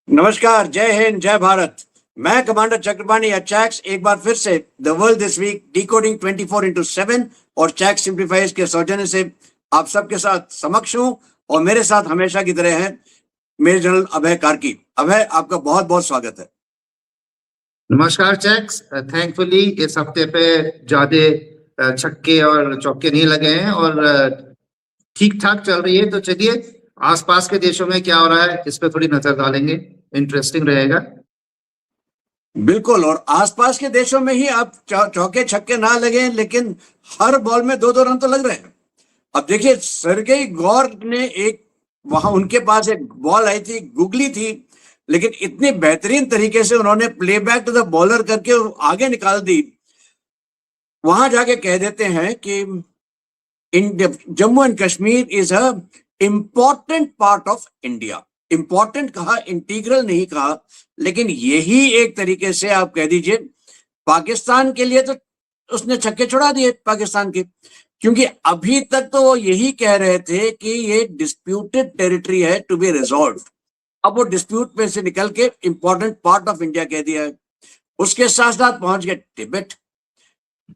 नमस्कार, जय हिंद, जय भारत। मैं कमांडर चक्रपाणी चैक्स एक बार फिर से the world this week decoding 24/7 और चैक्स सिंप्लीफाइज के सौजन्य से आप सबके साथ समक्ष हूं और मेरे साथ हमेशा की तरह है मेजर जनरल अभय कार्की। अभय, आपका बहुत बहुत स्वागत है। नमस्कार चैक्स। थैंकफुली इस हफ्ते पे ज्यादा छक्के और चौके नहीं लगे हैं और ठीक ठाक चल रही है। तो चलिए आसपास के देशों में क्या हो रहा है इस पे थोड़ी नजर डालेंगे, इंटरेस्टिंग रहेगा। बिल्कुल, और आसपास के देशों में ही अब चौके छक्के ना लगे, लेकिन हर बॉल में दो दो रन तो लग रहे हैं। अब देखिए, सर्गेई गौर ने एक वहां उनके पास एक बॉल आई थी, गुगली थी, लेकिन इतनी बेहतरीन तरीके से उन्होंने play back to the bowler करके आगे निकाल दी। वहां जाके कह देते हैं कि Jammu and Kashmir is a important part of India. Important कहा, इंटीग्रल नहीं कहा, लेकिन यही एक तरीके से आप कह दीजिए पाकिस्तान के लिए तो उसने छक्के छुड़ा दिए पाकिस्तान के, क्योंकि अभी तक तो वो यही कह रहे थे कि ये डिस्प्यूटेड टेरिटरी है टू बी रिजॉल्व। अब वो डिस्प्यूट में से निकल के इंपॉर्टेंट पार्ट ऑफ इंडिया कह दिया है। उसके साथ साथ पहुंच गए तिब्बत।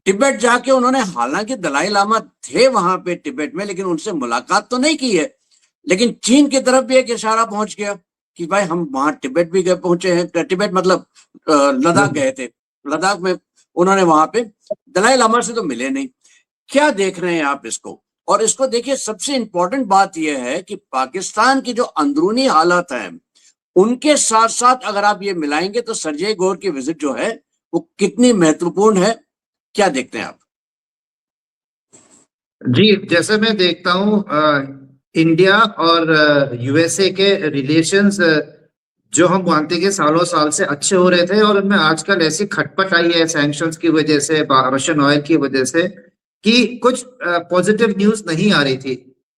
तिब्बत जाके उन्होंने, हालांकि दलाई लामा थे वहां पे तिब्बत में, लेकिन उनसे मुलाकात तो नहीं की है, लेकिन चीन की तरफ भी एक इशारा पहुंच गया कि भाई हम वहां तिब्बत भी गए, पहुंचे हैं। तिब्बत मतलब लद्दाख गए थे। लद्दाख में उन्होंने वहां पे दलाई लामा से तो मिले नहीं। क्या देख रहे हैं आप इसको? और इसको देखिए, सबसे इंपॉर्टेंट बात यह है कि पाकिस्तान की जो अंदरूनी हालात है उनके साथ साथ अगर आप ये मिलाएंगे तो सर्जेई गौर की विजिट जो है वो कितनी महत्वपूर्ण है। क्या देखते हैं आप? जी, जैसे मैं देखता हूँ इंडिया और यूएसए के रिलेशंस जो हम मानते हैं कि सालों साल से अच्छे हो रहे थे और उनमें आजकल ऐसी खटपट आई है सैंक्शंस की वजह से, रशियन ऑयल की वजह से, कि कुछ पॉजिटिव न्यूज नहीं आ रही थी।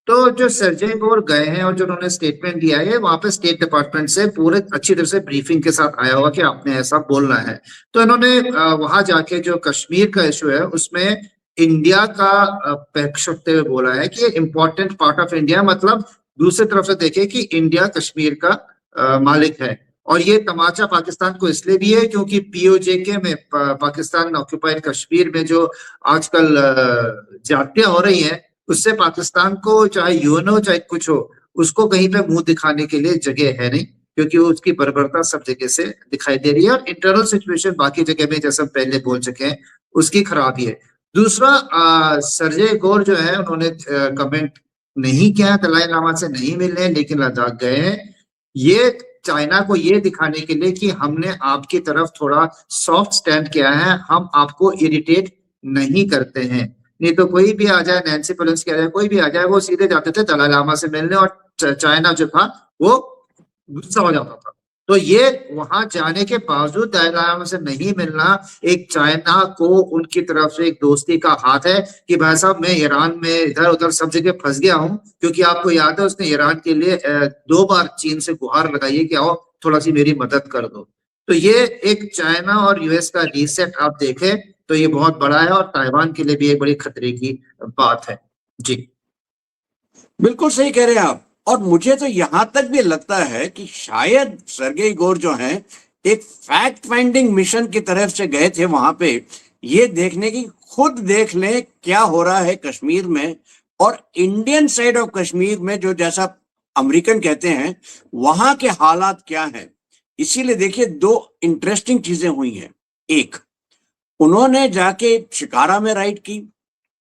तो जो सर्जेई गौर गए हैं और जो उन्होंने स्टेटमेंट दिया है, वहां पे स्टेट डिपार्टमेंट से पूरे अच्छी तरह से ब्रीफिंग के साथ आया होगा कि आपने ऐसा बोलना है। तो इन्होंने वहां जाके जो कश्मीर का इशू है उसमें इंडिया का पक्ष रखते हुए बोला है कि इम्पोर्टेंट पार्ट ऑफ इंडिया, मतलब दूसरी तरफ से देखे कि इंडिया कश्मीर का मालिक है। और ये तमाचा पाकिस्तान को इसलिए भी है क्योंकि पीओजेके में पाकिस्तान ऑक्युपाइड कश्मीर में जो आजकल ज्यादतियां हो रही हैं, उससे पाकिस्तान को, चाहे यूएनओ चाहे कुछ हो, उसको कहीं पे मुंह दिखाने के लिए जगह है नहीं, क्योंकि वो उसकी बर्बरता सब जगह से दिखाई दे रही है और इंटरनल सिचुएशन बाकी जगह में, जैसे हम पहले बोल चुके हैं, उसकी खराबी है। दूसरा, सर्जेई गौर जो है उन्होंने कमेंट नहीं किया, दलाई लामा से नहीं मिले, लेकिन लद्दाख गए हैं। ये चाइना को ये दिखाने के लिए कि हमने आपकी तरफ थोड़ा सॉफ्ट स्टैंड किया है, हम आपको इरिटेट नहीं करते हैं। नहीं तो कोई भी आ जाए, नैन्सी पेलोसी आ जाए, कोई भी आ जाए, वो सीधे जाते थे दलाई लामा से मिलने और चाइना जो था वो गुस्सा हो जाता था। तो ये वहां जाने के बावजूद दलाई लामा से नहीं मिलना, एक चाइना को उनकी तरफ से एक दोस्ती का हाथ है कि भाई साहब, मैं ईरान में इधर उधर सब जगह फंस गया हूँ। क्योंकि आपको याद है उसने ईरान के लिए 2 बार चीन से गुहार लगाई है कि आओ थोड़ा सी मेरी मदद कर दो। तो ये एक चाइना और यूएस का रीसेट आप देखें तो ये बहुत बड़ा है और ताइवान के लिए भी एक बड़ी खतरे की बात है। जी, बिल्कुल सही कह रहे हैं आप। और मुझे तो यहां तक भी लगता है कि शायद सर्गेई गौर जो हैं एक फैक्ट फाइंडिंग मिशन की तरफ से गए थे वहां पे, ये देखने की, खुद देख लें क्या हो रहा है कश्मीर में और इंडियन साइड ऑफ कश्मीर में, जो जैसा अमेरिकन कहते हैं वहां के हालात क्या हैं। इसीलिए देखिए, दो इंटरेस्टिंग चीजें हुई हैं। एक, उन्होंने जाके शिकारा में राइड की,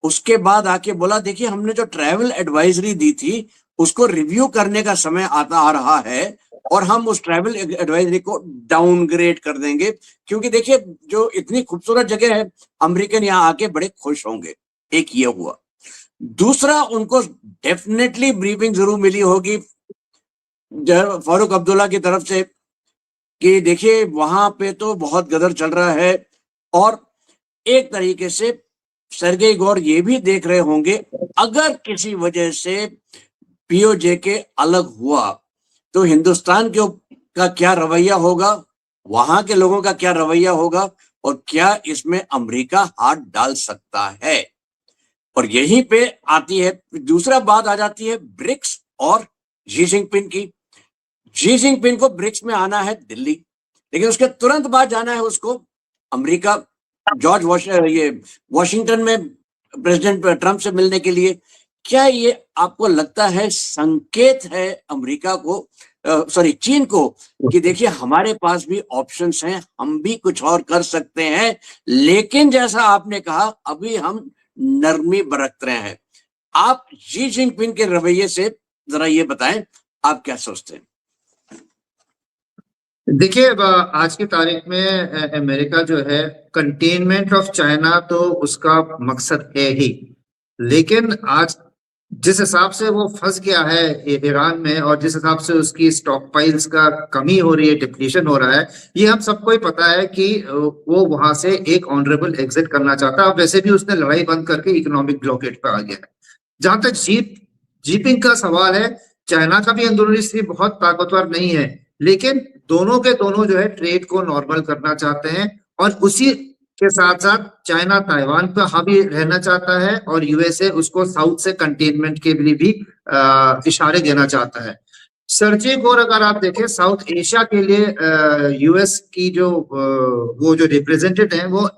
उसके बाद आके बोला देखिए हमने जो ट्रैवल एडवाइजरी दी थी उसको रिव्यू करने का समय आता आ रहा है और हम उस ट्रैवल एडवाइजरी को डाउनग्रेड कर देंगे, क्योंकि देखिए जो इतनी खूबसूरत जगह है, अमेरिकन यहाँ आके बड़े खुश होंगे। एक ये हुआ। दूसरा, उनको डेफिनेटली ब्रीफिंग जरूर मिली होगी फारूक अब्दुल्ला की तरफ से कि देखिए वहां पे तो बहुत गदर चल रहा है। और एक तरीके से सर्गेई गौर ये भी देख रहे होंगे अगर किसी वजह से पीओजे के अलग हुआ तो हिंदुस्तान के का क्या रवैया होगा, वहां के लोगों का क्या रवैया होगा, और क्या इसमें अमेरिका हाथ डाल सकता है। और यहीं पे आती है दूसरा बात, आ जाती है ब्रिक्स और शी जिनपिंग की। शी जिनपिंग को ब्रिक्स में आना है दिल्ली, लेकिन उसके तुरंत बाद जाना है उसको अमेरिका, ये वॉशिंगटन में प्रेसिडेंट ट्रंप से मिलने के लिए। क्या ये आपको लगता है संकेत है अमेरिका को, चीन को, कि देखिए हमारे पास भी ऑप्शंस हैं, हम भी कुछ और कर सकते हैं, लेकिन जैसा आपने कहा अभी हम नरमी बरत रहे हैं। आप शी जिनपिंग के रवैये से जरा ये बताएं, आप क्या सोचते हैं? देखिए, आज की तारीख में अमेरिका जो है कंटेनमेंट ऑफ चाइना तो उसका मकसद है ही, लेकिन आज जिस हिसाब से वो फंस गया है ईरान में, और जिस हिसाब से उसकी स्टॉक पाइल्स का कमी हो रही है, डिप्लीशन हो रहा है, ये हम सबको ही पता है कि वो वहां से एक ऑनरेबल एग्जिट करना चाहता है। अब वैसे भी उसने लड़ाई बंद करके इकोनॉमिक ब्लॉकेट पे आ गया है। जहां तक जीपिंग का सवाल है, चाइना का भी अंदरूनी स्थिति बहुत ताकतवर नहीं है, लेकिन दोनों के दोनों जो है ट्रेड को नॉर्मल करना चाहते हैं, और उसी के साथ साथ चाइना ताइवान पर हावी रहना चाहता है, और यूएसए उसको साउथ से कंटेनमेंट के लिए भी इशारे देना चाहता है। सर्जिक, और अगर आप देखें साउथ एशिया के लिए यूएस की जो वो जो रिप्रेजेंटेटिव है वो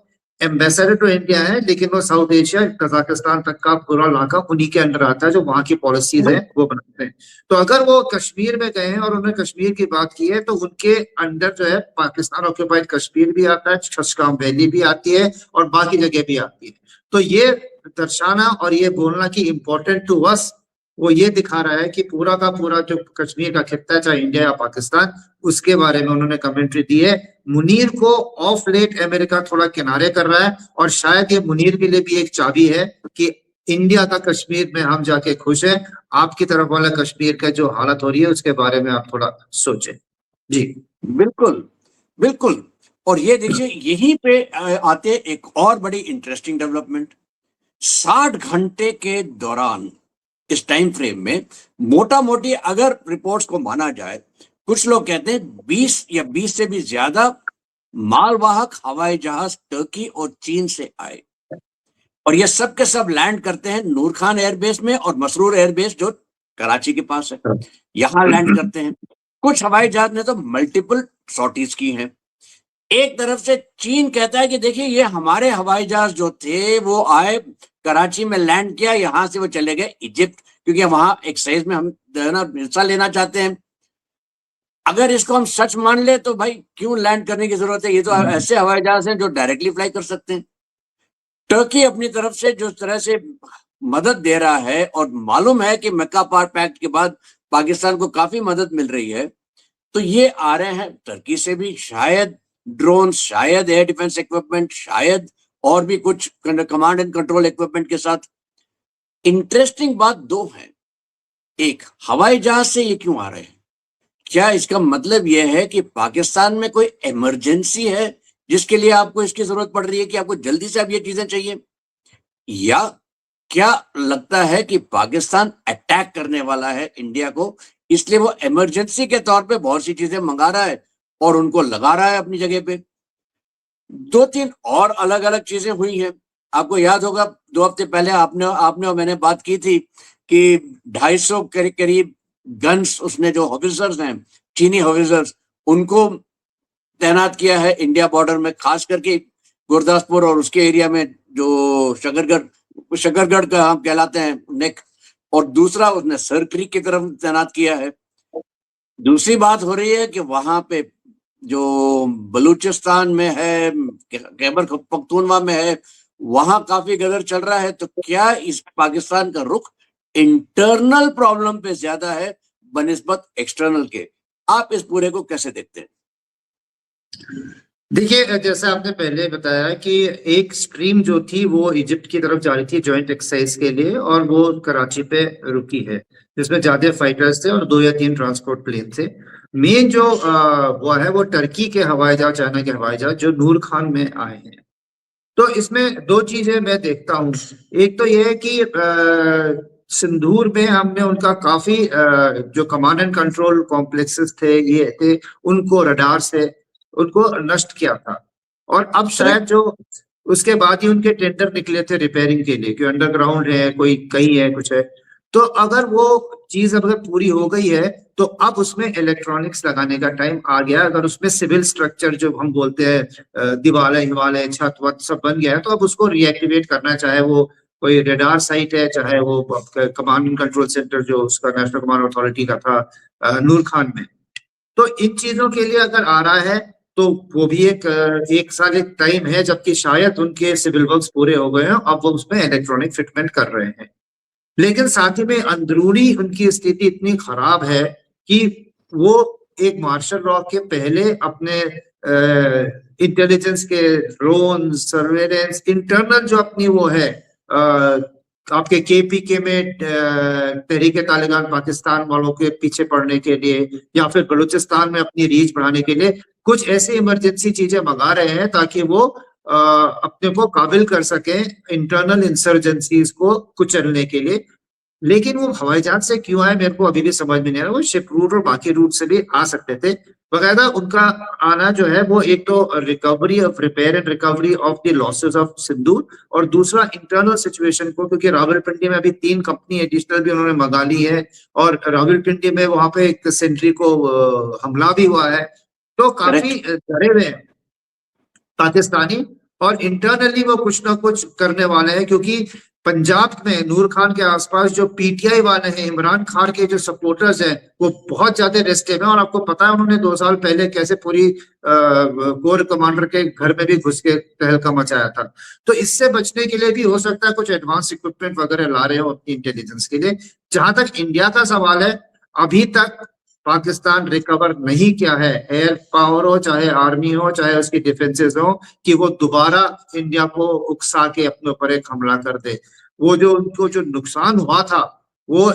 एम्बेसडर टू इंडिया है, लेकिन वो साउथ एशिया कजाकिस्तान तक का पूरा इलाका उन्हीं के अंडर आता है, जो वहां की पॉलिसीज है वो बनाते हैं। तो अगर वो कश्मीर में गए हैं और उन्होंने कश्मीर की बात की है, तो उनके अंडर जो है पाकिस्तान ऑक्यूपाइड कश्मीर भी आता है, छछकाम वैली भी आती है, और बाकी जगह भी आती है। तो ये दर्शाना और ये बोलना कि इम्पोर्टेंट टू अस, वो ये दिखा रहा है कि पूरा का पूरा जो कश्मीर का खित्ता है, चाहे इंडिया या पाकिस्तान, उसके बारे में उन्होंने कमेंट्री दी है। मुनीर को ऑफ लेट अमेरिका थोड़ा किनारे कर रहा है, और शायद ये मुनीर के लिए भी एक चाबी है कि इंडिया का कश्मीर में हम जाके खुश हैं, आपकी तरफ वाला कश्मीर का जो हालत हो रही है उसके बारे में आप थोड़ा सोचें। जी बिल्कुल, बिल्कुल। और ये देखिए यहीं पे आते एक और बड़ी इंटरेस्टिंग डेवलपमेंट। 60 घंटे के दौरान इस टाइम फ्रेम में मोटा मोटी अगर रिपोर्ट्स को माना जाए, कुछ लोग कहते हैं 20 या 20 से भी ज्यादा मालवाहक हवाई जहाज टर्की और चीन से आए, और ये सब के सब लैंड करते हैं नूर खान एयरबेस में और मसरूर एयरबेस जो कराची के पास है, यहां लैंड करते हैं। कुछ हवाई जहाज ने तो मल्टीपल सॉर्टीज की हैं। एक तरफ से चीन कहता है कि देखिए ये हमारे हवाई जहाज जो थे वो आए, कराची में लैंड किया, यहां से वो चले गए इजिप्ट, क्योंकि वहां एक्सरसाइज में हम हिस्सा लेना चाहते हैं। अगर इसको हम सच मान ले तो भाई क्यों लैंड करने की जरूरत है, ये तो ऐसे हवाई जहाज हैं जो डायरेक्टली फ्लाई कर सकते हैं। टर्की अपनी तरफ से जो तरह से मदद दे रहा है, और मालूम है कि मक्का पार पैक्ट के बाद पाकिस्तान को काफी मदद मिल रही है, तो ये आ रहे हैं टर्की से भी, शायद ड्रोन, शायद एयर डिफेंस इक्विपमेंट, शायद और भी कुछ कमांड एंड कंट्रोल इक्विपमेंट के साथ। इंटरेस्टिंग बात दो है। एक, हवाई जहाज से ये क्यों आ रहे हैं? क्या इसका मतलब यह है कि पाकिस्तान में कोई इमरजेंसी है जिसके लिए आपको इसकी जरूरत पड़ रही है, कि आपको जल्दी से अब ये चीजें चाहिए? या क्या लगता है कि पाकिस्तान अटैक करने वाला है इंडिया को, इसलिए वो इमरजेंसी के तौर पे बहुत सी चीजें मंगा रहा है और उनको लगा रहा है अपनी जगह पे? दो तीन और अलग अलग चीजें हुई हैं। आपको याद होगा 2 हफ्ते पहले आपने और मैंने बात की थी कि 250 करीब गन्स उसने, जो ऑफिसर्स हैं चीनी ऑफिसर्स, उनको तैनात किया है इंडिया बॉर्डर में, खास करके गुरदासपुर और उसके एरिया में जो शकरगढ़ का हम कहलाते हैं नेक, और दूसरा उसने सर क्रीक की तरफ तैनात किया है। दूसरी बात हो रही है कि वहां पे जो बलूचिस्तान में है, खैबर पख्तूनवा में है, वहां काफी गदर चल रहा है। तो क्या इस पाकिस्तान का रुख इंटरनल प्रॉब्लम पे ज्यादा है बनिस्बत एक्सटर्नल के? आप इस पूरे को कैसे देखते हैं? देखिए, जैसा आपने पहले बताया कि एक स्ट्रीम जो थी वो इजिप्ट की तरफ जा रही थी ज्वाइंट एक्सरसाइज के लिए, और वो कराची पे रुकी है, जिसमें ज्यादा फाइटर्स थे और 2 या 3 ट्रांसपोर्ट प्लेन थे। मेन जो वो है वो टर्की के हवाई जहाज, चाइना के हवाई जहाज जो नूर खान में आए हैं। तो इसमें 2 चीजें मैं देखता हूँ। एक तो ये है कि सिंदूर में हमने उनका काफी जो कमांड एंड कंट्रोल कॉम्प्लेक्सेस थे, ये थे, उनको रडार से उनको नष्ट किया था, और अब शायद जो उसके बाद ही उनके टेंडर निकले थे रिपेयरिंग के लिए, कि अंडरग्राउंड है, कोई कहीं है, कुछ है। तो अगर वो चीज अगर पूरी हो गई है तो अब उसमें इलेक्ट्रॉनिक्स लगाने का टाइम आ गया। अगर उसमें सिविल स्ट्रक्चर जो हम बोलते हैं दीवारें हिवाले छत वत सब बन गया है तो अब उसको रीएक्टिवेट करना, चाहे वो कोई रेडार साइट है, चाहे वो कमांड एंड कंट्रोल सेंटर जो उसका नेशनल कमांड अथॉरिटी का था नूर खान में। तो इन चीजों के लिए अगर आ रहा है तो वो भी एक साल एक टाइम है, जबकि शायद उनके सिविल वर्क्स पूरे हो गए हैं, अब वो उसमें इलेक्ट्रॉनिक फिटमेंट कर रहे हैं। लेकिन साथ ही में अंदरूनी उनकी स्थिति इतनी खराब है कि वो एक मार्शल लॉ के पहले अपने इंटेलिजेंस के ड्रोन सर्वेलेंस इंटरनल जो अपनी वो है आपके केपीके में तहरीक तालिबान पाकिस्तान वालों के पीछे पड़ने के लिए या फिर बलूचिस्तान में अपनी रीच बढ़ाने के लिए कुछ ऐसी इमरजेंसी चीजें मंगा रहे हैं ताकि वो अपने को काबिल कर सके इंटरनल इंसर्जेंसीज को कुचलने के लिए। लेकिन वो हवाई जहाज से क्यों आए मेरे को अभी भी समझ में नहीं आ रहा। वो शिप रूट और बाकी रूट से भी आ सकते थे। बकायदा उनका आना जो है वो एक तो recovery of repair and recovery of the losses of Sindoor, और दूसरा इंटरनल सिचुएशन को, क्योंकि रावलपिंडी में अभी 3 कंपनी एडिशनल भी उन्होंने मंगा ली है और रावलपिंडी में वहां पे एक सेंट्री को हमला भी हुआ है। तो काफी डरे हुए हैं पाकिस्तानी और इंटरनली वो कुछ ना कुछ करने वाले हैं, क्योंकि पंजाब में नूर खान के आसपास जो पीटीआई वाले हैं, इमरान खान के जो सपोर्टर्स हैं, वो बहुत ज्यादा रेस्टिव हैं। और आपको पता है उन्होंने 2 साल पहले कैसे पूरी कोर कमांडर के घर में भी घुस के तहलका मचाया था। तो इससे बचने के लिए भी हो सकता है कुछ एडवांस इक्विपमेंट वगैरह ला रहे हो अपनी इंटेलिजेंस के लिए। जहां तक इंडिया का सवाल है, अभी तक पाकिस्तान रिकवर नहीं किया है, एयर पावर हो, चाहे आर्मी हो, चाहे उसकी डिफेंसेस हो, कि वो दोबारा इंडिया को उकसा के अपने ऊपर एक हमला कर दे। वो जो उनको जो नुकसान हुआ था वो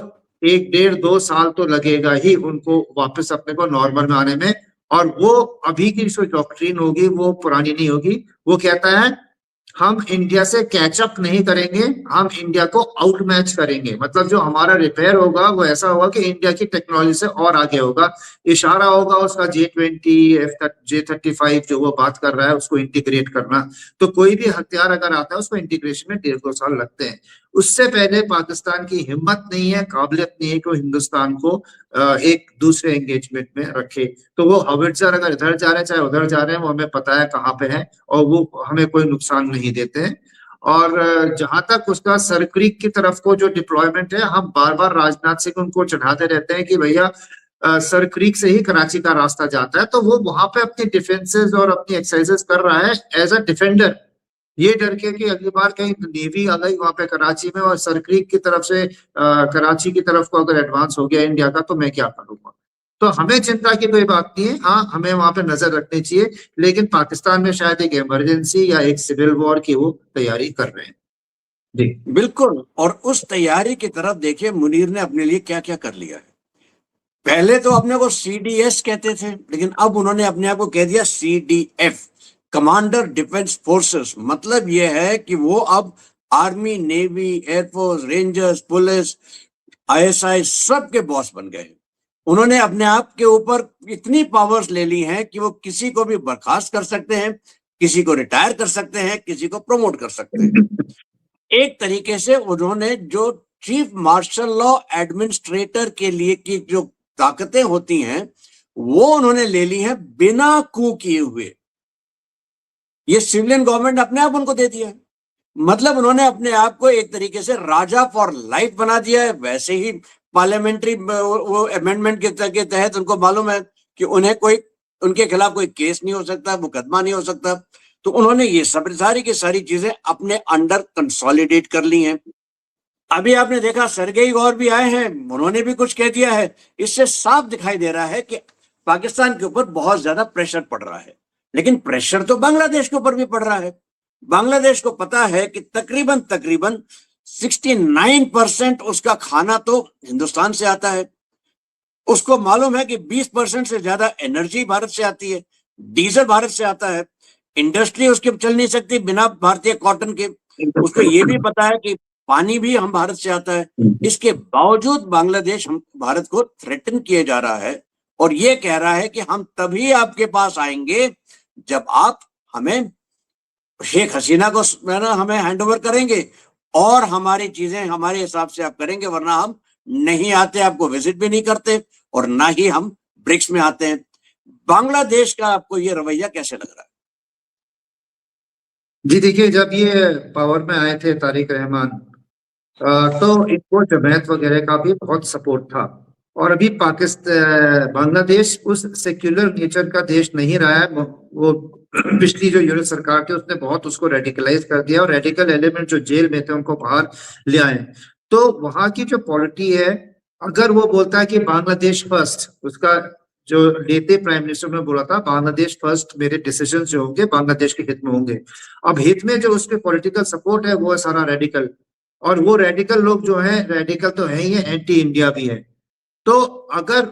1 डेढ़ 2 साल तो लगेगा ही उनको वापस अपने को नॉर्मल में आने में। और वो अभी की जो डॉक्ट्रिन होगी वो पुरानी नहीं होगी। वो कहता है हम इंडिया से कैचअप नहीं करेंगे, हम इंडिया को आउट मैच करेंगे। मतलब जो हमारा रिपेयर होगा वो ऐसा होगा कि इंडिया की टेक्नोलॉजी से और आगे होगा। इशारा होगा उसका J20 J35 जो वो बात कर रहा है उसको इंटीग्रेट करना। तो कोई भी हथियार अगर आता है उसको इंटीग्रेशन में 1.5-2 साल लगते हैं। उससे पहले पाकिस्तान की हिम्मत नहीं है, काबिलियत नहीं है कि वो हिंदुस्तान को एक दूसरे एंगेजमेंट में रखे। तो वो हवित्जर अगर इधर जा रहे हैं चाहे उधर जा रहे हैं, वो हमें पता है कहाँ पे है और वो हमें कोई नुकसान नहीं देते हैं। और जहां तक उसका सर क्रीक की तरफ को जो डिप्लॉयमेंट है, हम बार बार राजनाथ सिंह उनको चढ़ाते रहते हैं कि भैया सर क्रीक से ही कराची का रास्ता जाता है। तो वो वहां पे अपनी डिफेंसेस और अपनी एक्सरसाइजेस कर रहा है एज अ डिफेंडर, ये डर के कि अगली बार कहीं नेवी आ गई वहां पे कराची में और सर क्रीक की तरफ से कराची की तरफ को अगर एडवांस हो गया इंडिया का तो मैं क्या करूंगा। तो हमें चिंता की कोई बात नहीं है, हाँ हमें वहां पे नजर रखनी चाहिए। लेकिन पाकिस्तान में शायद एक इमरजेंसी या एक सिविल वॉर की वो तैयारी कर रहे हैं। जी बिल्कुल। और उस तैयारी की तरफ देखिए मुनीर ने अपने लिए क्या क्या कर लिया है। पहले तो अपने को CDS कहते थे, लेकिन अब उन्होंने अपने आप को कह दिया CDF, कमांडर डिफेंस फोर्सेस। मतलब यह है कि वो अब army, navy, air force, rangers, police, ISI सब के बॉस बन गए। उन्होंने अपने आप के ऊपर इतनी पावर्स ले ली हैं कि वो किसी को भी बर्खास्त कर सकते हैं, किसी को रिटायर कर सकते हैं, किसी को प्रमोट कर सकते हैं। एक तरीके से उन्होंने जो चीफ मार्शल लॉ एडमिनिस्ट्रेटर के लिए की जो ताकतें होती हैं वो उन्होंने ले ली हैं बिना कू किए हुए। ये सिविलियन गवर्नमेंट अपने आप उनको दे दिया है। मतलब उन्होंने अपने आप को एक तरीके से राजा फॉर लाइफ बना दिया है। वैसे ही पार्लियामेंट्री वो अमेंडमेंट के तहत उनको मालूम है कि उन्हें कोई उनके खिलाफ कोई केस नहीं हो सकता, मुकदमा नहीं हो सकता। तो उन्होंने ये सब सारी की सारी चीजें अपने अंडर कंसोलिडेट कर ली हैं। अभी आपने देखा सरगेई गौर भी आए हैं, उन्होंने भी कुछ कह दिया है। इससे साफ दिखाई दे रहा है कि पाकिस्तान के ऊपर बहुत ज्यादा प्रेशर पड़ रहा है। लेकिन प्रेशर तो बांग्लादेश के ऊपर भी पड़ रहा है। बांग्लादेश को पता है कि तकरीबन 69% उसका खाना तो हिंदुस्तान से आता है। उसको मालूम है कि 20% से ज्यादा एनर्जी भारत से आती है, डीजल भारत से आता है। इंडस्ट्री उसकी चल नहीं सकती बिना भारतीय कॉटन के। उसको ये भी पता है कि पानी भी हम भारत से आता है। इसके बावजूद बांग्लादेश हम भारत को थ्रेटन किए जा रहा है और ये कह रहा है कि हम तभी आपके पास आएंगे जब आप हमें शेख हसीना को हमें हैंड ओवर करेंगे और हमारी चीजें हमारे हिसाब से आप करेंगे, वरना हम नहीं आते, आपको विजिट भी नहीं करते, और ना ही हम ब्रिक्स में आते हैं। बांग्लादेश का आपको ये रवैया कैसे लग रहा है? जी देखिए, जब ये पावर में आए थे तारिक रहमान, तो इनको जमायत वगैरह का भी बहुत सपोर्ट था। और अभी पाकिस्तान बांग्लादेश उस सेक्युलर नेचर का देश नहीं रहा है। वो पिछली जो यूनिट सरकार थी उसने बहुत उसको रेडिकलाइज कर दिया, और रेडिकल एलिमेंट जो जेल में थे उनको बाहर ले आए। तो वहां की जो पॉलिटी है, अगर वो बोलता है कि बांग्लादेश फर्स्ट, उसका जो लेते प्राइम मिनिस्टर ने बोला था बांग्लादेश फर्स्ट, मेरे डिसीजन जो होंगे बांग्लादेश के हित में होंगे। अब हित में जो उसके पॉलिटिकल सपोर्ट है वो है सारा रेडिकल, और वो रेडिकल लोग जो है, रेडिकल तो है ही है, एंटी इंडिया भी है। तो अगर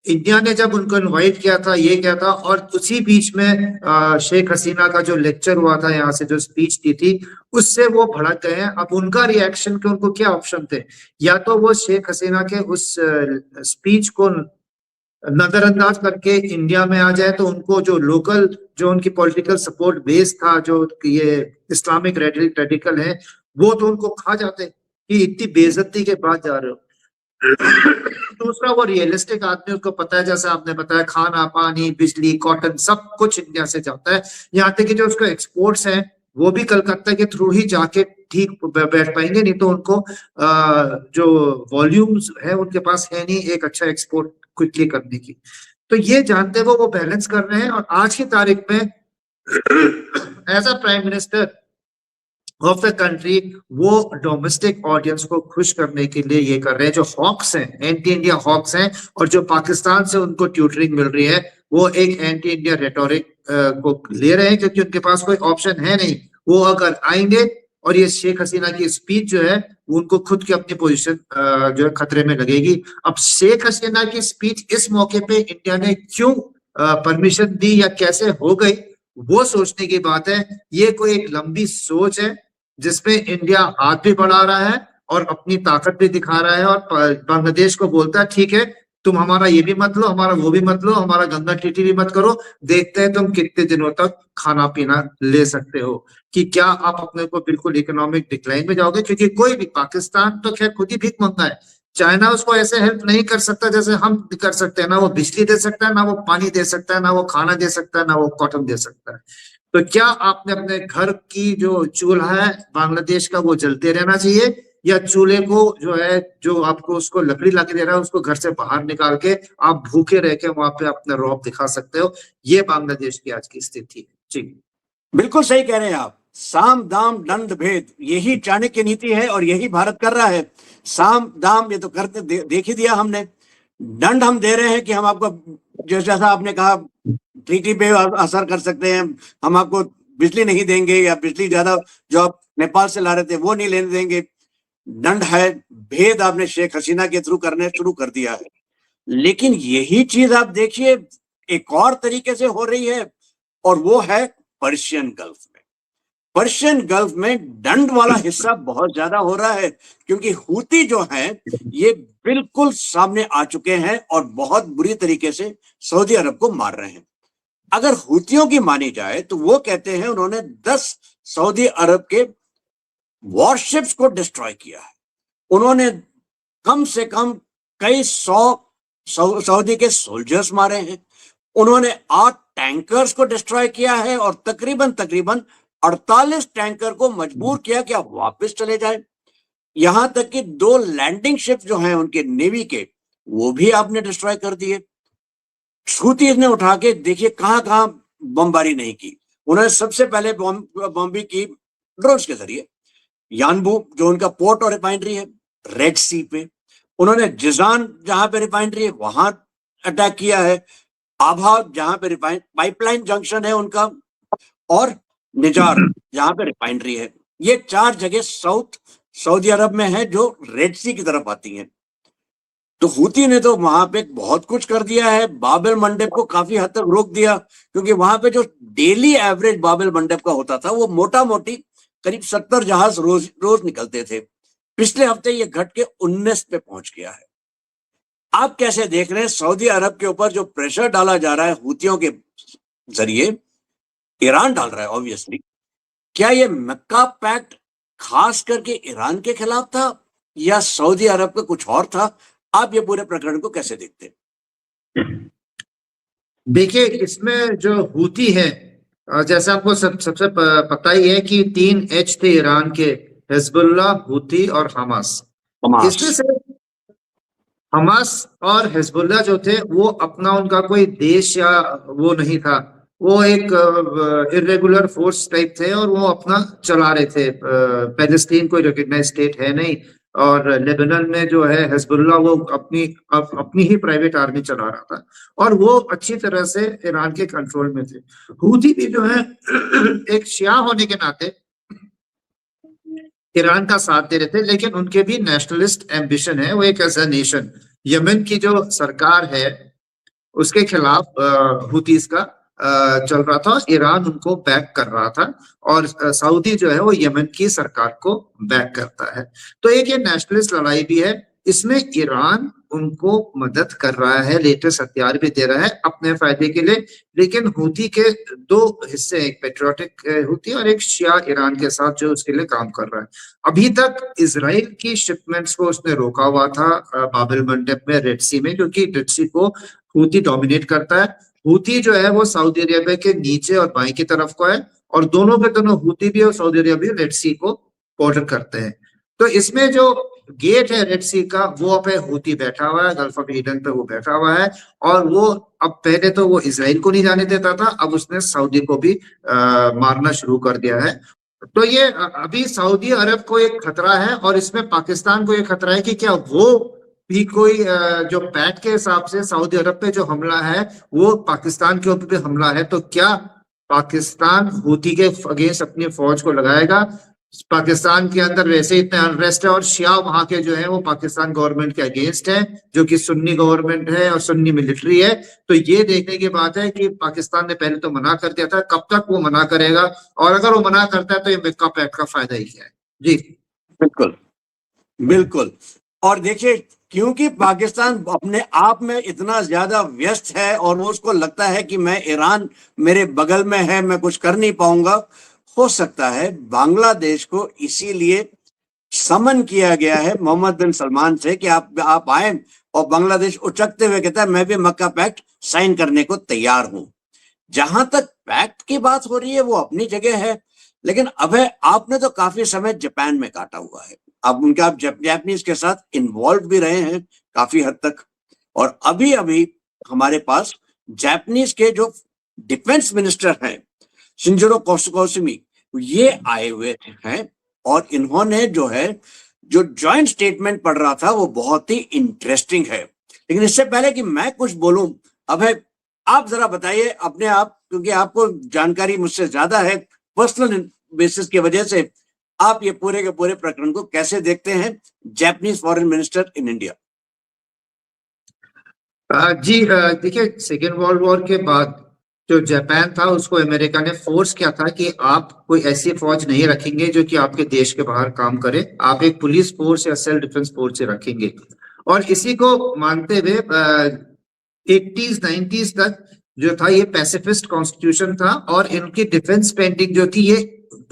इंडिया ने जब उनको इनवाइट किया था, ये किया था, और उसी बीच में शेख हसीना का जो लेक्चर हुआ था, यहाँ से जो स्पीच दी थी, उससे वो भड़क गए हैं। अब उनका रिएक्शन के उनको क्या ऑप्शन थे? या तो वो शेख हसीना के उस स्पीच को नजरअंदाज करके इंडिया में आ जाए, तो उनको जो लोकल, जो उनकी पॉलिटिकल सपोर्ट बेस था, जो ये इस्लामिक रेडिकल है, वो तो उनको खा जाते कि इतनी बेइज्जती के बाद जा रहे हो। दूसरा, वो रियलिस्टिक आदमी, उसको पता है, जैसे आपने बताया, खाना पानी बिजली कॉटन सब कुछ इंडिया से जाता है। यहाँ तक कि जो उसको एक्सपोर्ट्स हैं वो भी कलकत्ता के थ्रू ही जाके ठीक बैठ पाएंगे, नहीं तो उनको जो वॉल्यूम्स है उनके पास है नहीं एक अच्छा एक्सपोर्ट क्विकली करने की। तो ये जानते हुए वो बैलेंस कर रहे हैं, और आज की तारीख में as a prime minister of the country वो डोमेस्टिक ऑडियंस को खुश करने के लिए ये कर रहे हैं। जो हॉक्स हैं, एंटी इंडिया हॉक्स हैं, और जो पाकिस्तान से उनको ट्यूटरिंग मिल रही है, वो एक एंटी इंडिया रेटोरिक को ले रहे हैं, क्योंकि उनके पास कोई ऑप्शन है नहीं। वो अगर आएंगे, और ये शेख हसीना की स्पीच जो है, उनको खुद की अपनी पोजीशन जो है खतरे में लगेगी। अब शेख हसीना की स्पीच इस मौके पे इंडिया ने क्यों परमिशन दी या कैसे हो गई, वो सोचने की बात है। ये कोई एक लंबी सोच है जिसमें इंडिया हाथ भी बढ़ा रहा है और अपनी ताकत भी दिखा रहा है, और बांग्लादेश को बोलता है ठीक है, तुम हमारा ये भी मत लो, हमारा वो भी मत लो, हमारा गंगा टीटी भी मत करो, देखते हैं तुम कितने दिनों तक खाना पीना ले सकते हो, कि क्या आप अपने को बिल्कुल इकोनॉमिक डिक्लाइन में जाओगे। क्योंकि कोई भी, पाकिस्तान तो खैर खुद ही भीख मंगा है, चाइना उसको ऐसे हेल्प नहीं कर सकता जैसे हम कर सकते हैं। ना वो बिजली दे सकता है, ना वो पानी दे सकता है, ना वो खाना दे सकता है, ना वो कॉटन दे सकता है। तो क्या आपने अपने घर की जो चूल्हा है बांग्लादेश का, वो जलते रहना चाहिए, या चूल्हे को जो है, जो आपको उसको लकड़ी ला के दे रहा है, उसको घर से बाहर निकाल के आप भूखे रह के वहां पे अपना रौब दिखा सकते हो? ये बांग्लादेश की आज की स्थिति है जी। बिल्कुल सही कह रहे हैं आप। साम दाम दंड भेद, यही चाणक्य नीति है और यही भारत कर रहा है। साम दाम ये तो करते देख ही दिया हमने। दंड हम दे रहे हैं कि हम आपको, जैसा आपने कहा, ट्रीटी पे असर कर सकते हैं, हम आपको बिजली नहीं देंगे, या बिजली ज्यादा जो आप नेपाल से ला रहे थे वो नहीं लेने देंगे। दंड है। भेद आपने शेख हसीना के थ्रू करने शुरू कर दिया है। लेकिन यही चीज आप देखिए एक और तरीके से हो रही है, और वो है पर्शियन गल्फ में। पर्शियन गल्फ में दंड वाला हिस्सा बहुत ज्यादा हो रहा है, क्योंकि हूती जो है ये बिल्कुल सामने आ चुके हैं और बहुत बुरी तरीके से सऊदी अरब को मार रहे हैं। अगर हूतियों की मानी जाए तो वो कहते हैं उन्होंने 10 सऊदी अरब के वॉरशिप्स को डिस्ट्रॉय किया है। उन्होंने कम से कम कई सौ सऊदी के सोल्जर्स मारे हैं। उन्होंने 8 टैंकर्स को डिस्ट्रॉय किया है, और तकरीबन 48 टैंकर को मजबूर किया कि आप वापस चले जाएं। यहां तक कि 2 लैंडिंग शिप जो हैं उनके नेवी के, वो भी आपने डिस्ट्रॉय कर दिए। हूती ने उठा के देखिए कहां कहां बमबारी नहीं की। उन्होंने सबसे पहले बॉम्बी की ड्रोन्स के जरिए यानबू, जो उनका पोर्ट और रिफाइनरी है, रेड सी पे। उन्होंने जिजान, जहां पे रिफाइनरी है, वहां अटैक किया है। आभा, जहां पे पाइपलाइन जंक्शन है उनका, और निजार, जहां पे रिफाइनरी है। ये 4 जगह सऊदी अरब में है जो रेड सी की तरफ आती हैं। तो हूती ने तो वहां पे बहुत कुछ कर दिया है। बाब एल मंडेब को काफी हद तक रोक दिया, क्योंकि वहां पे जो डेली एवरेज बाब एल मंडेब का होता था वो मोटा मोटी करीब 70 जहाज रोज निकलते थे। पिछले हफ्ते ये घट के 19 पे पहुंच गया है। आप कैसे देख रहे हैं सऊदी अरब के ऊपर जो प्रेशर डाला जा रहा है हूतियों के जरिए, ईरान डाल रहा है ऑब्वियसली। क्या ये मक्का पैक्ट खास करके ईरान के खिलाफ था, या सऊदी अरब का कुछ और था? आप ये पूरे प्रकरण को कैसे देखते हैं? देखिए, इसमें जो हूती है, जैसे आपको सबसे पता ही है कि 3 H थे ईरान के, हिजबुल्लाह, हूती और हमास। हमास। इसमें से हमास और हिजबुल्लाह जो थे वो अपना उनका कोई देश या वो नहीं था, वो एक इरेगुलर फोर्स टाइप थे और वो अपना चला रहे थे। पैलेस्तीन कोई रिकग्नाइज स्टेट है नहीं, और लेबनान में जो है हिजबुल्लाह वो अपनी ही प्राइवेट आर्मी चला रहा था और वो अच्छी तरह से ईरान के कंट्रोल में थे। हूती भी जो है एक शिया होने के नाते ईरान का साथ दे रहे थे, लेकिन उनके भी नेशनलिस्ट एम्बिशन है, वो एक एज अ नेशन। यमन की जो सरकार है उसके खिलाफ हुतीस का चल रहा था, ईरान उनको बैक कर रहा था, और सऊदी जो है वो यमन की सरकार को बैक करता है। तो एक ये नेशनलिस्ट लड़ाई भी है, इसमें ईरान उनको मदद कर रहा है, लेटेस्ट हथियार भी दे रहा है अपने फायदे के लिए। लेकिन हूती के दो हिस्से, एक पेट्रियोटिक हूती और एक शिया ईरान के साथ जो उसके लिए काम कर रहा है। अभी तक इसराइल की शिपमेंट्स को उसने रोका हुआ था बाब एल मंडब में, रेड सी में, क्योंकि रेड सी को हूती डोमिनेट करता है। हूती जो है वो सऊदी अरेबिया के नीचे और बाएं की तरफ को है, और दोनों के दोनों हूती भी और सऊदी अरेबिया भी रेड सी को बॉर्डर करते हैं। तो इसमें जो गेट है रेड सी का, वो पे हूती बैठा हुआ है, गल्फ ऑफ ईडन पे वो बैठा हुआ है, और वो अब पहले तो वो इसराइल को नहीं जाने देता था, अब उसने सऊदी को भी मारना शुरू कर दिया है। तो ये अभी सऊदी अरब को एक खतरा है, और इसमें पाकिस्तान को एक खतरा है कि क्या वो भी कोई जो पैक्ट के हिसाब से सऊदी अरब पे जो हमला है वो पाकिस्तान के ऊपर भी हमला है, तो क्या पाकिस्तान हूती के अगेंस्ट अपनी फौज को लगाएगा? पाकिस्तान के अंदर वैसे ही इतने अनरेस्ट है, और शिया वहां के जो है वो पाकिस्तान गवर्नमेंट के अगेंस्ट है, जो कि सुन्नी गवर्नमेंट है और सुन्नी मिलिट्री है। तो ये देखने की बात है कि पाकिस्तान ने पहले तो मना कर दिया था, कब तक वो मना करेगा, और अगर वो मना करता है तो ये मक्का पैक्ट का फायदा ही क्या है। जी बिल्कुल, बिल्कुल। और देखिए, क्योंकि पाकिस्तान अपने आप में इतना ज्यादा व्यस्त है और वो उसको लगता है कि मैं ईरान मेरे बगल में है, मैं कुछ कर नहीं पाऊंगा, हो सकता है बांग्लादेश को इसीलिए समन किया गया है मोहम्मद बिन सलमान से कि आप आए, और बांग्लादेश उचकते हुए कहता है मैं भी मक्का पैक्ट साइन करने को तैयार हूं। जहां तक पैक्ट की बात हो रही है वो अपनी जगह है, लेकिन अभय आपने तो काफी समय जापान में काटा हुआ है, आप जापानीज के साथ इन्वॉल्व भी रहे हैं काफी हद तक, और अभी अभी हमारे पास जापानीज के जो डिफेंस मिनिस्टर हैं शिंजिरो कोसुमी, ये आए हुए हैं, और इन्होंने जो है जो जॉइंट स्टेटमेंट पढ़ रहा था वो बहुत ही इंटरेस्टिंग है। लेकिन इससे पहले कि मैं कुछ बोलूं, अभय आप जरा बताइए अपने आप, क्योंकि आपको जानकारी मुझसे ज्यादा है पर्सनल बेसिस की वजह से, आप ये पूरे के पूरे प्रकरण को कैसे देखते हैं, Japanese foreign minister in India? जी देखिए, सेकेंड वर्ल्ड वॉर के बाद जो जापान था उसको अमेरिका ने फोर्स किया था कि आप कोई ऐसी फौज नहीं रखेंगे जो कि आपके देश के बाहर काम करे, आप एक पुलिस फोर्स या सेल्फ डिफेंस फोर्स से रखेंगे। और इसी को मानते हुए 80s 90s तक जो था ये पैसिफिस्ट कॉन्स्टिट्यूशन था, और इनकी डिफेंस स्पेंडिंग जो थी ये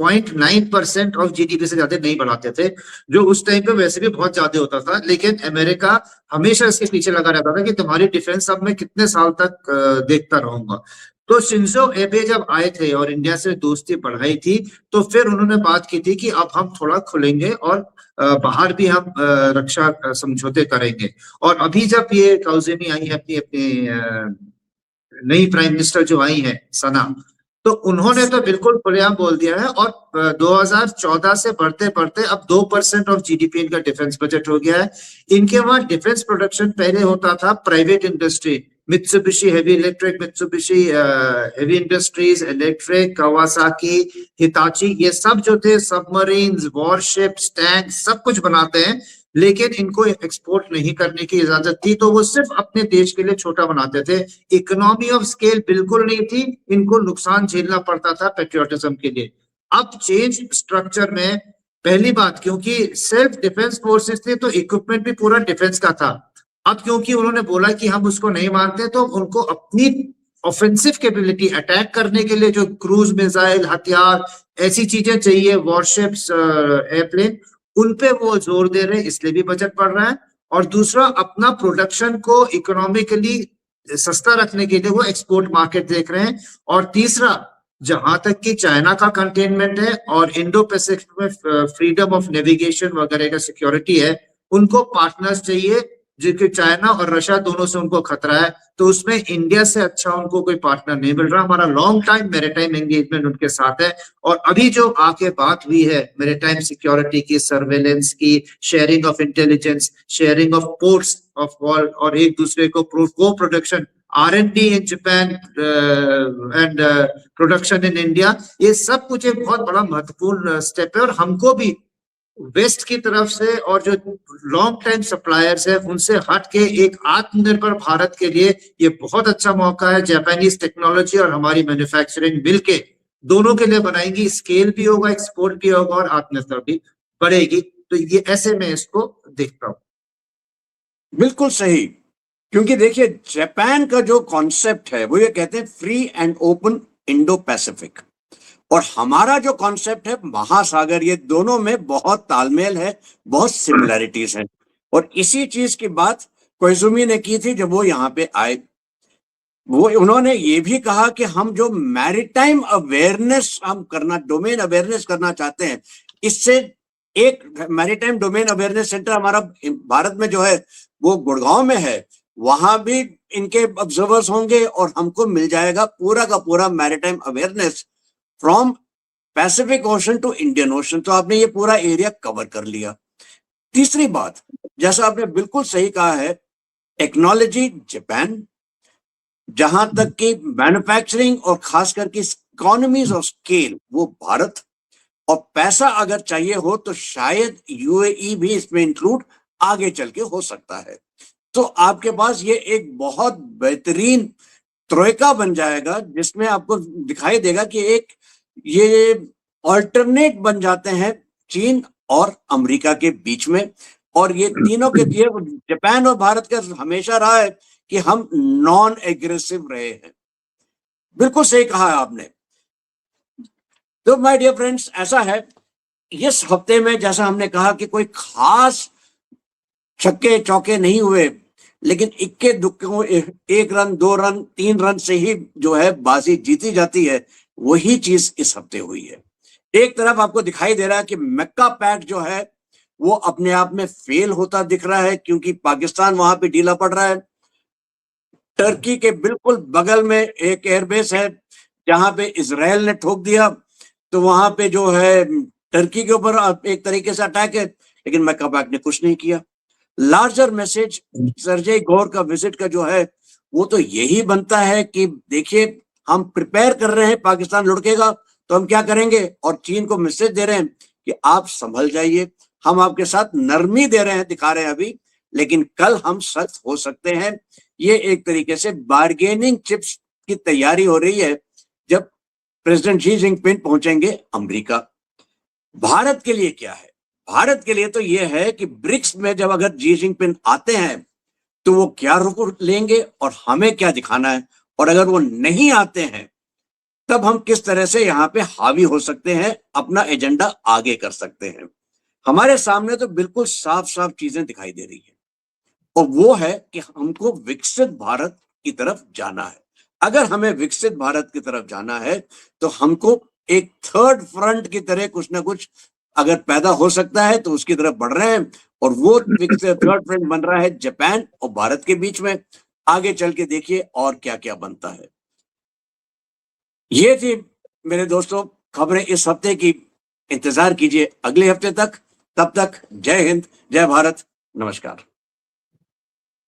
0.9% ऑफ जीडीपी से ज्यादा नहीं बढ़ाते थे, जो उस टाइम पे वैसे भी बहुत ज्यादा होता था। लेकिन अमेरिका हमेशा इसके पीछे लगा रहता था कि तुम्हारी डिफेंस अब मैं कितने साल तक देखता रहूंगा। तो शिंजो एबे जब आए थे और इंडिया से दोस्ती बढ़ाई थी, तो फिर उन्होंने बात की थी कि अब हम थोड़ा खुलेंगे और बाहर भी हम रक्षा समझौते करेंगे। और अभी जब ये काउजेमी आई है अपनी अपनी नई प्राइम मिनिस्टर जो आई है सना, तो उन्होंने तो बिल्कुल खुलेआम बोल दिया है, और 2014 से बढ़ते बढ़ते अब 2% ऑफ जीडीपी इनका डिफेंस बजट हो गया है। इनके वहां डिफेंस प्रोडक्शन पहले होता था private industry, Mitsubishi heavy electric, Mitsubishi heavy industries, electric, Kawasaki, Hitachi, ये सब जो थे सबमरीन्स, वॉरशिप्स, टैंक, सब कुछ बनाते हैं, लेकिन इनको एक्सपोर्ट नहीं करने की इजाजत थी, तो वो सिर्फ अपने देश के लिए छोटा बनाते थे। इकोनॉमी ऑफ स्केल बिल्कुल नहीं थी, इनको नुकसान झेलना पड़ता था पेट्रियोटिज्म के लिए। अब चेंज स्ट्रक्चर में, पहली बात क्योंकि सेल्फ डिफेंस फोर्सेस थे तो इक्विपमेंट भी पूरा डिफेंस का था। अब क्योंकि उन्होंने बोला कि हम उसको नहीं मानते, तो उनको अपनी ऑफेंसिव कैपेबिलिटी, अटैक करने के लिए जो क्रूज मिसाइल, हथियार, ऐसी चीजें चाहिए, वॉरशिप्स, एयरप्लेन, उन पे वो जोर दे रहे हैं, इसलिए भी बजट बढ़ रहा है। और दूसरा, अपना प्रोडक्शन को इकोनॉमिकली सस्ता रखने के लिए वो एक्सपोर्ट मार्केट देख रहे हैं। और तीसरा, जहां तक कि चाइना का कंटेनमेंट है और इंडो पैसिफिक में फ्रीडम ऑफ नेविगेशन वगैरह का सिक्योरिटी है, उनको पार्टनर्स चाहिए, जो कि चाइना और रशिया दोनों से उनको खतरा है। तो उसमें इंडिया से अच्छा उनको कोई पार्टनर नहीं मिल रहा। हमारा लॉन्ग टाइम मैरीटाइम एंगेजमेंट उनके साथ है। और अभी जो आके बात हुई है मैरीटाइम सिक्योरिटी की, सर्वेलेंस की, sharing of intelligence, sharing of ports of all, और एक दूसरे को को production, R&D in Japan and production in India, ये सब कुछ एक बहुत बड़ा महत्वपूर्ण स्टेप है। और हमको भी वेस्ट की तरफ से और जो लॉन्ग टाइम सप्लायर्स है उनसे हट के एक आत्मनिर्भर भारत के लिए ये बहुत अच्छा मौका है। जापानीज टेक्नोलॉजी और हमारी मैन्युफैक्चरिंग मिलके दोनों के लिए बनाएंगी, स्केल भी होगा, एक्सपोर्ट भी होगा और आत्मनिर्भर भी बढ़ेगी। तो ये ऐसे में इसको देखता हूँ। बिल्कुल सही। क्योंकि देखिए, जापान का जो कॉन्सेप्ट है वो ये कहते हैं free and open Indo Pacific, और हमारा जो कॉन्सेप्ट है महासागर, ये दोनों में बहुत तालमेल है, बहुत सिमिलैरिटीज हैं। और इसी चीज की बात कोइजुमी ने की थी जब वो यहाँ पे आए। वो उन्होंने ये भी कहा कि हम जो मैरीटाइम अवेयरनेस हम करना, डोमेन अवेयरनेस करना चाहते हैं, इससे एक मैरीटाइम डोमेन अवेयरनेस सेंटर हमारा भारत में जो है वो गुड़गांव में है, वहां भी इनके ऑब्जर्वर्स होंगे और हमको मिल जाएगा पूरा का पूरा maritime awareness from Pacific Ocean to Indian Ocean. तो आपने ये पूरा एरिया कवर कर लिया। तीसरी बात, जैसा आपने बिल्कुल सही कहा है, टेक्नोलॉजी जापान, जहां तक कि मैन्युफैक्चरिंग और खास करके इकोनॉमीज ऑफ स्केल वो भारत, और पैसा अगर चाहिए हो तो शायद यूएई भी इसमें इंक्लूड आगे चल के हो सकता है। तो आपके पास ये एक बहुत बेहतरीन ट्रोइका बन जाएगा, जिसमें आपको दिखाई देगा कि एक ये ऑल्टरनेट बन जाते हैं चीन और अमेरिका के बीच में। और ये तीनों के लिए जापान और भारत का हमेशा रहा है कि हम नॉन एग्रेसिव रहे हैं। बिल्कुल सही कहा है आपने। तो माय डियर फ्रेंड्स, ऐसा है, इस हफ्ते में जैसा हमने कहा कि कोई खास छक्के चौके नहीं हुए, लेकिन इक्के दुक्कों, एक रन, दो रन, तीन रन से ही जो है बाजी जीती जाती है, वही चीज इस हफ्ते हुई है। एक तरफ आपको दिखाई दे रहा है कि मक्का पैक जो है वो अपने आप में फेल होता दिख रहा है, क्योंकि पाकिस्तान वहां पे ढीला पड़ रहा है। टर्की के बिल्कुल बगल में एक एयरबेस है जहां पे इजराइल ने ठोक दिया, तो वहां पे जो है टर्की के ऊपर एक तरीके से अटैक है, लेकिन मक्का पैक ने कुछ नहीं किया। लार्जर मैसेज सर्जेई गौर का विजिट का जो है वो तो यही बनता है कि देखिए, हम प्रिपेयर कर रहे हैं, पाकिस्तान लुढ़केगा तो हम क्या करेंगे, और चीन को मैसेज दे रहे हैं कि आप संभल जाइए, हम आपके साथ नरमी दे रहे हैं, दिखा रहे हैं अभी, लेकिन कल हम सख्त हो सकते हैं। ये एक तरीके से बार्गेनिंग चिप्स की तैयारी हो रही है जब प्रेसिडेंट शी जिनपिंग पहुंचेंगे अमेरिका। भारत के लिए क्या है? भारत के लिए तो यह है कि ब्रिक्स में जब अगर जी जिनपिंग आते हैं तो वो क्या रुख लेंगे और हमें क्या दिखाना है, और अगर वो नहीं आते हैं तब हम किस तरह से यहाँ पे हावी हो सकते हैं, अपना एजेंडा आगे कर सकते हैं। हमारे सामने तो बिल्कुल साफ साफ चीजें दिखाई दे रही है, और वो है कि हमको विकसित भारत की तरफ जाना है। अगर हमें विकसित भारत की तरफ जाना है तो हमको एक थर्ड फ्रंट की तरह कुछ ना कुछ अगर पैदा हो सकता है तो उसकी तरफ बढ़ रहे हैं, और वो विकसित थर्ड फ्रंट बन रहा है जापान और भारत के बीच में। आगे चल के देखिए और क्या क्या बनता है। ये थी मेरे दोस्तों खबरें इस हफ्ते की। इंतजार कीजिए अगले हफ्ते तक। तब तक जय हिंद, जय भारत, नमस्कार।